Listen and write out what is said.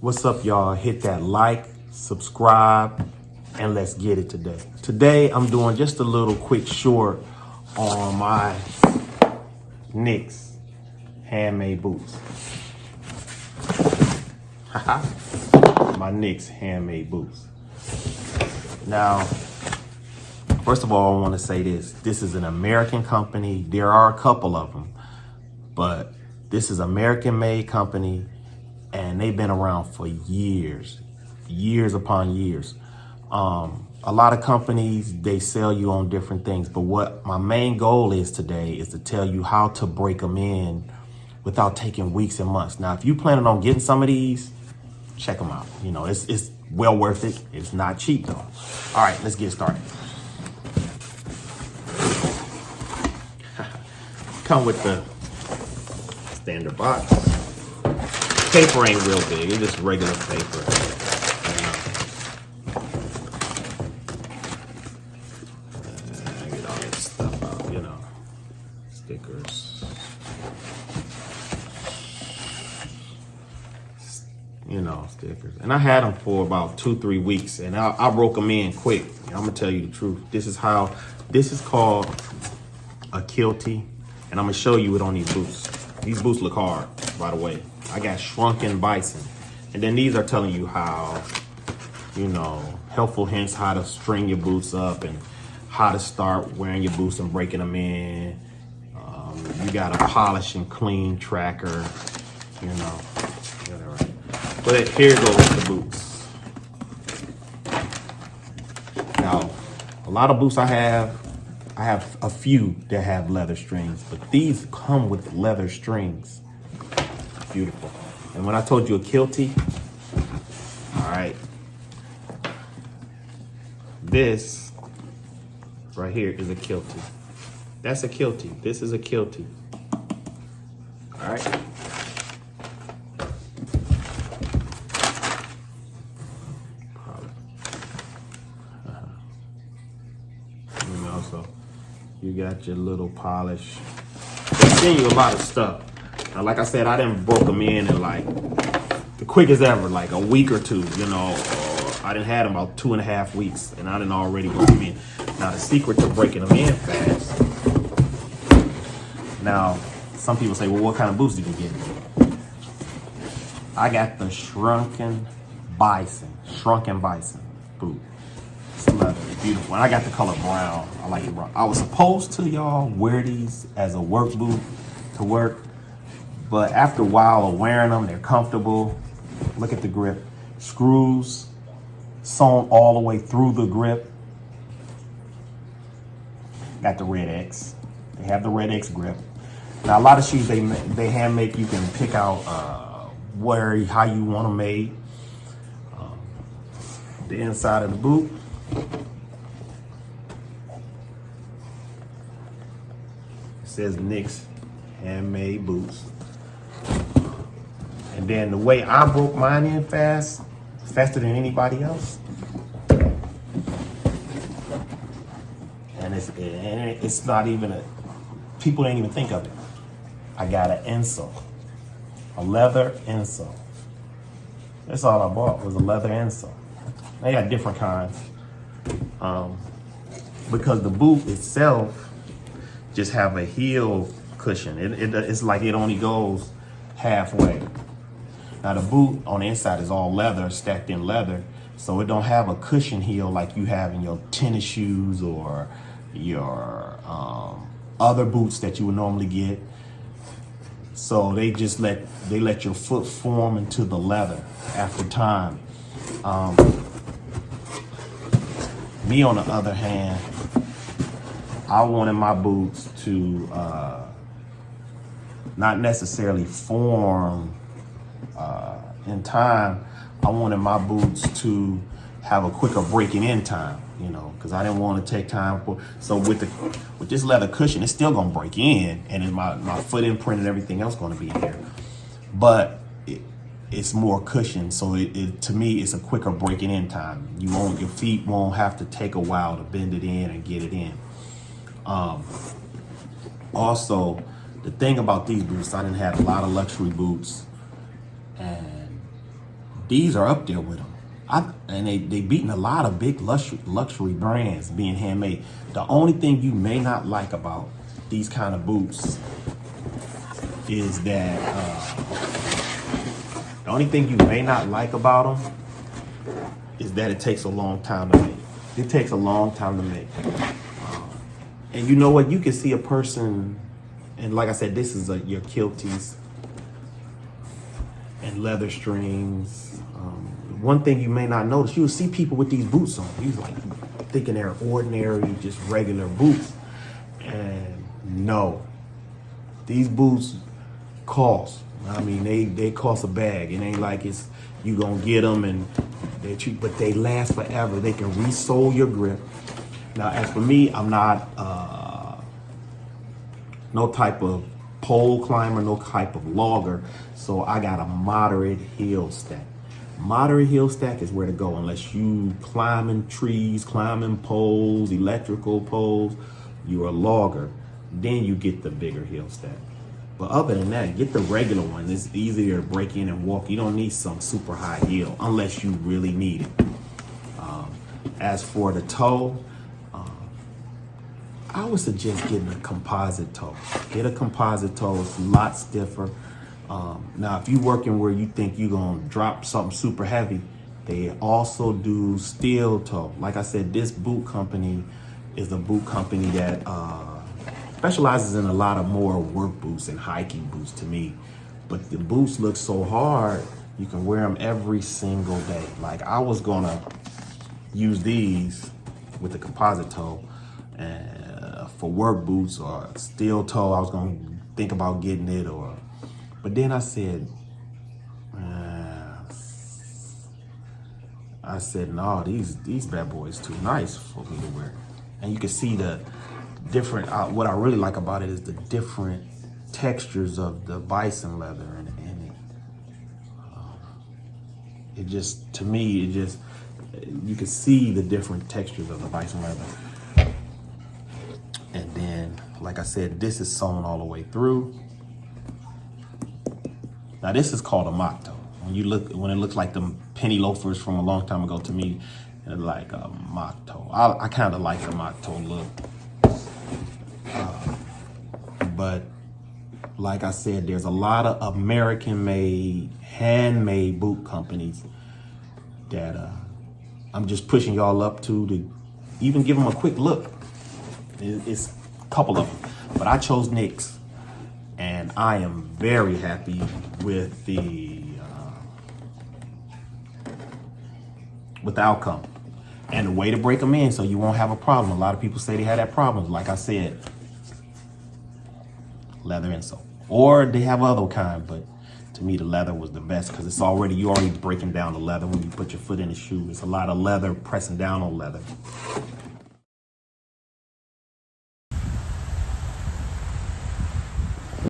What's up, y'all? Hit that like, subscribe, and let's get it today. Today, I'm doing just a little quick short on my NYX handmade boots. My NYX handmade boots. Now, first of all, I want to say this. This is an American company. There are a couple of them, but this is American-made company, and they've been around for years upon years. A lot of companies, they sell you on different things, but what my main goal is today is to tell you how to break them in without taking weeks and months. Now, if you planning on getting some of these, check them out. You know, it's well worth it. It's not cheap though. All right, let's get started. Come with the standard box. Paper ain't real big, it's just regular paper. Get all that stuff out, you know. Stickers. You know, stickers. And I had them for about 2-3 weeks, and I broke them in quick. I'm gonna tell you the truth. This is called a kiltie, and I'm gonna show you it on these boots. These boots look hard, by the way. I got shrunken bison. And then these are telling you how, you know, helpful hints how to string your boots up and how to start wearing your boots and breaking them in. You got a polish and clean tracker, you know, whatever. But here goes the boots. Now, a lot of boots I have a few that have leather strings, but these come with leather strings. Beautiful. And when I told you a kiltie, all right, this right here is a kiltie. That's a kiltie. This is a kiltie. All right. You know, so you got your little polish. They send you a lot of stuff. Now, like I said, I done broke them in like the quickest ever, like a week or two, you know. I done had them about 2.5 weeks, and I done already broke them in. Now, the secret to breaking them in fast. Now, some people say, well, what kind of boots did you get? I got the shrunken bison boot. It's leather, beautiful. And I got the color brown. I like it brown. I was supposed to, y'all, wear these as a work boot to work. But after a while of wearing them, they're comfortable. Look at the grip. Screws sewn all the way through the grip. Got the red X. They have the red X grip. Now, a lot of shoes they hand make, you can pick out how you want them made. The inside of the boot. It says NYX handmade boots. And then the way I broke mine in faster than anybody else. And it's not even people didn't even think of it. I got an insole, a leather insole. That's all I bought was a leather insole. They got different kinds. Because the boot itself just have a heel cushion. It's like it only goes halfway. Now the boot on the inside is all leather, stacked in leather, so it don't have a cushion heel like you have in your tennis shoes or your other boots that you would normally get. So they just let your foot form into the leather after time. Me on the other hand, I wanted my boots to not necessarily form in time. I wanted my boots to have a quicker breaking in time, you know, because I didn't want to take time for. So with this leather cushion, it's still gonna break in, and then my foot imprint and everything else gonna be in there, but it's more cushioned, so to me it's a quicker breaking in time. Your feet won't have to take a while to bend it in and get it in. Also, the thing about these boots, I didn't have a lot of luxury boots, and these are up there with them. And they beating a lot of big luxury brands being handmade. The only thing you may not like about these kind of boots is that the only thing you may not like about them is that it takes a long time to make. It takes a long time to make. And you know what? You can see a person, and like I said, this is your kilties and leather strings. One thing you may not notice, you'll see people with these boots on. You're like thinking they're ordinary, just regular boots. And no, these boots cost. I mean, they cost a bag. It ain't like it's you gonna get them and they're cheap, but they last forever. They can re-sole your grip. Now, as for me, I'm not no type of pole climber, no type of logger, so I got a moderate heel stack. Moderate heel stack is where to go unless you climbing trees, climbing poles, electrical poles. You're a logger. Then you get the bigger heel stack. But other than that, get the regular one. It's easier to break in and walk. You don't need some super high heel unless you really need it. As for the toe, I would suggest getting a composite toe. Get a composite toe. It's a lot stiffer. Now, if you're working where you think you're going to drop something super heavy, they also do steel toe. Like I said, this boot company is a boot company that specializes in a lot of more work boots and hiking boots to me. But the boots look so hard, you can wear them every single day. Like I was going to use these with the composite toe for work boots or steel toe. I was going to think about getting it but then I said, no, these bad boys too nice for me to wear. And you can see the different, what I really like about it is the different textures of the bison leather. And it just, to me, you can see the different textures of the bison leather. And then, like I said, this is sewn all the way through. Now this is called a mock toe. When it looks like them penny loafers from a long time ago, to me, it's like a mock toe. I kind of like the mock toe look. But like I said, there's a lot of American-made, handmade boot companies that I'm just pushing y'all up to even give them a quick look. It's a couple of them, but I chose NYX. And I am very happy with the outcome and the way to break them in so you won't have a problem. A lot of people say they had that problem. Like I said, leather insole, or they have other kind, but to me the leather was the best because you're already breaking down the leather when you put your foot in the shoe. It's a lot of leather pressing down on leather.